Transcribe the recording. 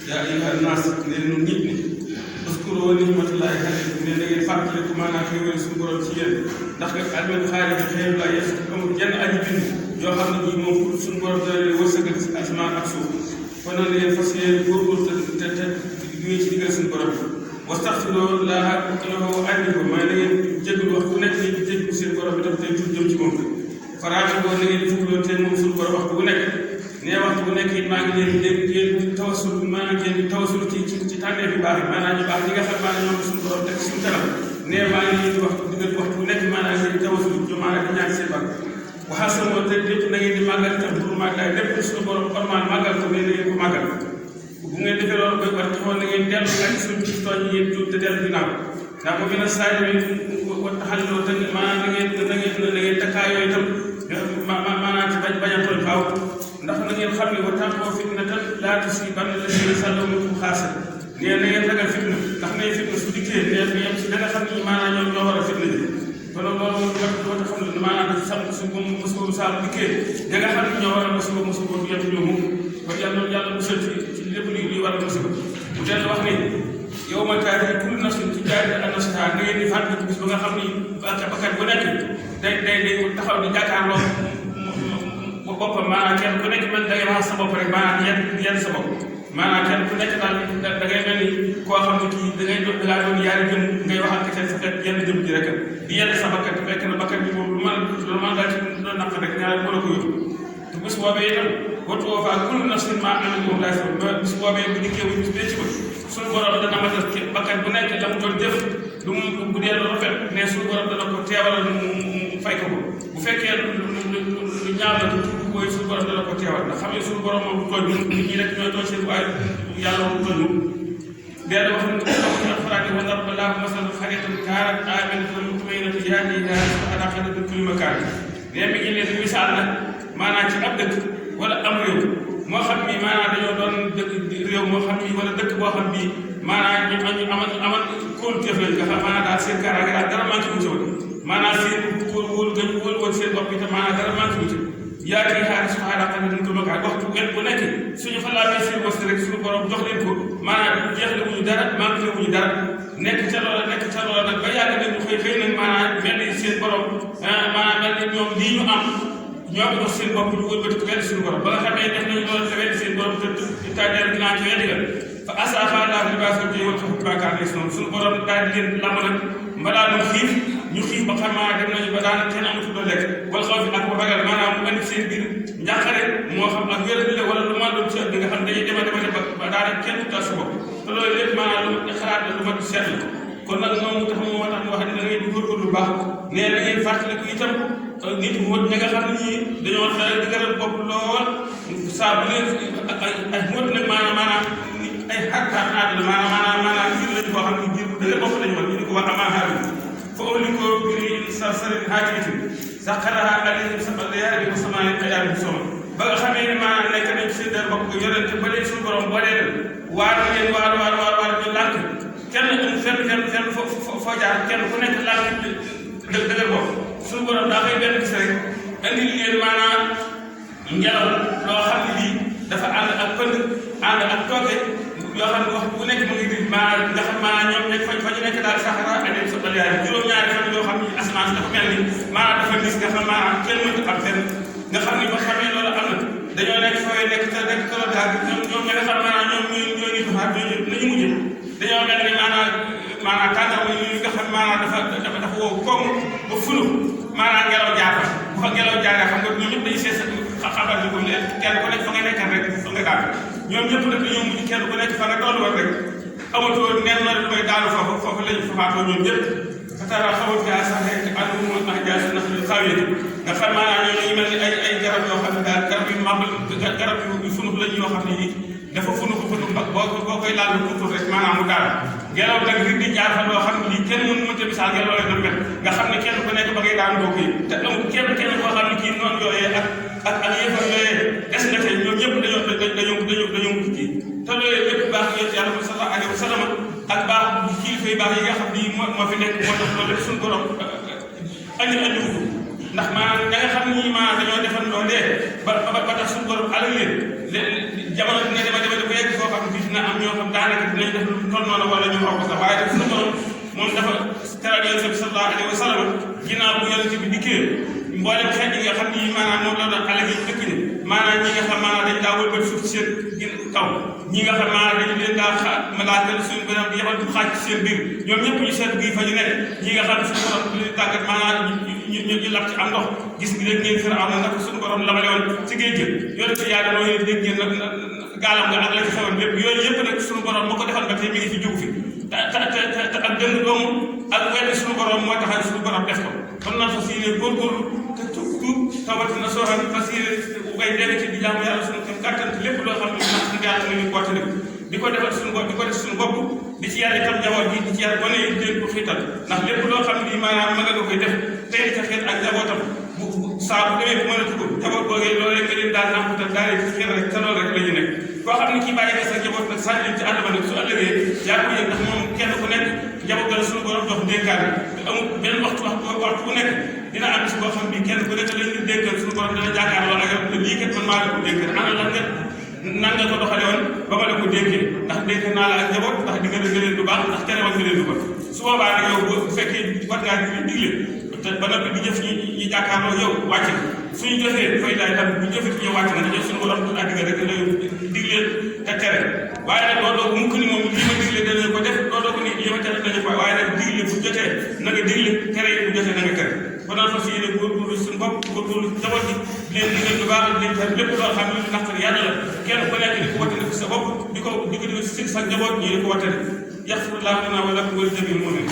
yaa ayyuhan naas ne ñun nit ñi uskuru ni'matallahi alaykum ne da ngeen fàttaliku maanaam xéewal suñu borom ci yéen ndax nga almel xaari bi xëy la yes amul jenn aji bind yoo xam ne bii moom pour suñu borom dana leen wërsëgal si asamaan ak suuf kon nag leen fas yéene góorgóorlu te duñu ci digal suñu borom wastaxfiru laaha innahu aliimun mooy na ngeen jégalu wax bu nekk ni di jégalu seen borom bi daf tey tur jëm ci moom faraabi boo na ngeen di fugloon te moom suñu borom waxtu bu nekk nee waxtu bu nekk it maa ngi leen di tawasul maa ngi leen di tawasul ci tànnee bi baax yi maanaam ñu baax ñi nga xam maanaam ñoom suñu borom teg suñu kanam nee maa ngi leen di wax digal waxtu bu nekk maanaam ngeen di tawasul maanaam di ñaan seen baax waxaa sama te lépp na ngeen di màggal itam pour màggal lépp suñu borom ormaan màggal ko mais na ngeen ko màggal bu ngeen defee loolu koy war taxoon na ngeen dellu ak suñu ci tooñ yi ngeen tuub te dellu ginnaaw ndax bu gën a saay wa taxaloo te maanaam na ngeen takkaayoo itam maanaam ci bañ a tooñ faaw ndax na ngeen xam ne wa taqoo fitnatan laa tusiibanna llaziina zalamu minkum xaassa nee na ngeen ragal fitna ndax ne fitna su dikkee nee yem si da nga xam ne maanaam ñoom ñoo war a fitna ji kon loolu moom doo ta xam ne maanaam sam su musiba saa bu dikkee da nga xam ne ñoo war a musiba du yem ñoom moom kon yàlla musal ci lépp luy war a musiba mu dellu wax ne yow ma taari kullu nafsin ci jaari annasaha na ngeen di fàttali bis ba nga xam ni bakkat bu nekk day taxaw di jàkkaarloo boppam maanaam kenn ku nekk man da ngay wax sa bopp rek maanaam yenn sa bopp maanaam kenn ku nekk daal da ngay mel ni koo xam ne kii da ngay doon yaari jëm ngay waxal ke sa fekk yenn jëm ji rek di yenn sa bakkat fekk na bakkat bi moom lu man daal ci doon naq rek ñaar mën a ko yóbbu te bis boobee itam watu woo faa kullu nafsin maa amilat moom laay soog ba bis boobee bu dikkee bu bis bee ci bët suñu borom dana matal bakkat bu nekk la mu doon jëf lu mu bu dee lu rafet ne suñu borom dana ko teewalal mu fay ko bu fekkee lu ñaaw la koy suñu borom dana ko teewal ndax xam ne suñu borom moom du tooñ nit ñi rek ñooy tooñ seen waaye yàlla moom tooñ dee wax ne alxuraan wa daraba llaahu masalan qaryatan kaanat aaminatan mutma'innatan yaatiihaa rizquhaa ragadan min kulli makaan ne mi ngi leen misaal nag maanaam ci ab dëkk wala am réew moo xam ni maanaam dañoo doon dëkk réew moo xam ni wala dëkk boo xam ni maanaam ñu amal kóoluteef lañ nga xam maanaam daal seen kaaraange daal dara manqué wu ci woon maanaam seen wóolu woon seen bopp itam maanaam dara manqué wu ci yaatiihaa rizquhaa ragadan min kulli makaan waxtu bu nekk suñu fa laajee seen wërsëg rek suñu borom jox leen ko maanaam jeexle wuñu dara manqué wuñu dara nekk ca loola nag ba yàgg nag ñu xëy nag maanaam mel ni seen borom maanaam mel ni ñoom lii ñu am ñoo ko jox seen bopp ñu wëlbati ko weddi suñu borom ba nga xamee def nañu loolu te weddi seen borom te tàggat ginnaaw ci weddi ga fa azaaqa llaahu libaasal joo'i wal xawfi bimaa kaanuu yaksibuun suñu borom daal di leen lamb nag mbalaa ñu xiif ba xam maanaam dem nañu ba daanaka kenn amatul loo lekk wal xawfi ak ba ragal maanaam mu andi seen biir njàqare moo xam ak wér la wala lu ma doon ci bi nga xam dañuy dema ba daanaka kenn du tal sa bopp te loolu lépp maanaam lu xalaat la lu mat seet la kon nag moom mu tax mu wax ne da ngeen di góorgóorlu lu baax nee na ngeen fàttaliku itam nit mot ñi nga xam ne ñii dañoo dëgëral bopp lool saa bu leen ay mot nag maanaam ay xarxar aada la maanaam ngir lañu koo xam ne ngir bu dëgër bopp lañu wax ñu di ko wax amaa xaaral fa awliko biri sa sarin haakimatin saxaraha alayhim sab'a layaalin wa samaaniya ayaamin husuuman ba nga xamee ne maanaam nekk nañ seen dër bopp ko yorente ba leen suñu borom boo leen waar ñu lànk kenn fenn foo jaar kenn ku nekk lànk dëgër bopp suñu borom daa koy benn gis rek andi leen maanaam ngelaw loo xam ne lii dafa ànd ak pënd ànd ak tooke yoo xam ne wax bu nekk mu ngi di maanaam nga xam maanaam ñoom nekk fa ñu nekk daal saxara alayhim sab'a layaalin juróom-ñaari fan yoo xam ne asamaan dafa mel ni maanaam dafa gis nga xam maanaam kenn mënut am fenn nga xam ni ba xamee loolu am na dañoo nekk fooy nekk tolo daal ñoom ña nga xam maanaam ñoom ñoo ngi doxaat nañu mujj dañoo mel ni maanaam tàngaay yi nga xam maanaam dafa wow koom ba fulu maanaam ngelaw jaar fa bu fa ngelaw jaaree xam nga ñoom ñëpp dañuy seet xabaar bi ko kenn ku nekk fa nga nekkal rek fa nga daal ñoom ñëpp nag dañoo mujj kenn ku nekk fa nga toll woon rek amatoo neen na damay daalu foofu lañu fafaatoo ñoom ñëpp fatara xawul gaa sax rek àndum ma jaay sa nax ñu xawee nga xam maanaam ñoom ñu mel ni ay garab yoo xam ne daal garab yu màbb garab yu funux lañ yoo xam ne yi dafa funux boo koy laal lu tuutul rek maanaam mu daal ngelaw nag rit di jaar fa loo xam ne lii kenn mënta misaal ngelaw la doon mel nga xam ne kenn ku nekk ba ngay daan doo ko yi te amul kenn koo xam ne kii noonu yooyee ak yëfam yooyee des nga tey ñoom ñëpp dañoo mujj kii te loolu lépp baax yéen yàlla bi sallallahu alayhi wa sallam ak baax kilifa yu baax yi nga xam ni moo fi nekk moo tax loolu lépp suñu borom andi ko ndax maanaam ña nga xam ni maanaam dañoo defandoo dee ba tax suñu borom alal leen jamono dina dema ba yegg foo xam ne dina am ñoo xam daanaka dinañ def lu toll noonu wala ñu xaw ko sax waaye def suñu borom moom dafa teral yonent bi sallallahu alayhi wa sallam ginnaaw bu yonent bi dikkee mboolem xeet yi nga xam ni maanaam moom la doon xale yi dëkk ni maanaam ñi nga xam maanaam dañ daa wëlbati suuf ci seen kaw ñi nga xam maanaam dañu leen daa malaakal suñu borom di yebal xaaj ci seen biir ñoom ñëpp ñu seet bii fa ñu nekk ñi nga xam suñu borom leen tàggat maanaam ñu lab ci am ndox gis ngi dégg ngeen Firawna nag suñu borom labale woon ci géej gi yonent yàlla loo yéen dégg ngeen gaalam nga ak la ci xewoon lépp yooyu yëpp nag suñu borom moo ko defal ba tey mi ngi fi jóg fi te ak dëng doomu ak wenn suñu borom moo tax suñu borom def ko kon naa fas yéene góorgóorlu te tuub tawati na sooxan fas yéene ngay dégg ci di jaamu yàlla suñu kam kàttan te lépp loo xam ne nax suñu yàlla nañu koote nag di ko defal suñu bopp di ko def suñu bopp di ci yàlla itam njaboot gi di ci yàlla gone yi leen ko xiital ndax lépp loo xam ne maanaam mën nga koy def tey ca xeet ak njabootam bu saa bu demee bu mën a tudd njaboot boogee loolu rek nga leen daal namputal daal ci xeet rek te loolu rek la ñu nekk koo xam ne kii bàyyi nga sa njaboot nag sànni leen ci àdduna nag su ëllëgee yaa ko yëg ndax moom kenn ku nekk njaboot ga suñu borom jox dénkaane te amul benn waxtu bu nekk dina am bis boo xam bi kenn ku nekk lañ ñu dénkal suñu borom dana jàkkaarloo ak yow lii kat man maa la ko dénkal ana lan nga nan nga ko doxale woon ba ma la ko dénkee ndax dénk naa la ak njaboot ndax di nga leen lu baax ndax terewal nga leen lu ko su boobaa nag yow bu fekkee war ngaa digle te ba noppi di jëf ñi jàkkaarloo yow wàcc suñu jëfee fay daay tam bu jëfee ci yow wàcc na dañoo suñu borom àddiga rek la digle te tere waaye nag doo doog mukk ni moom lii ma digle danañ ko def doo doog ni lii ma tere dañu ko waaye nag digle bu jotee na nga digle tere yi bu jotee na nga tere kon daal fas yéene góorgóorlu suñu bopp góorgóorlu njaboot gi leen digal lu baax leen tere lépp loo xam ne lu naqari yàlla la kenn ku nekk di ko wattane sa bopp di ko si sa njaboot ñi di ko wattane yaxfirullahu lana wa lakum wa li jamiil mu'minin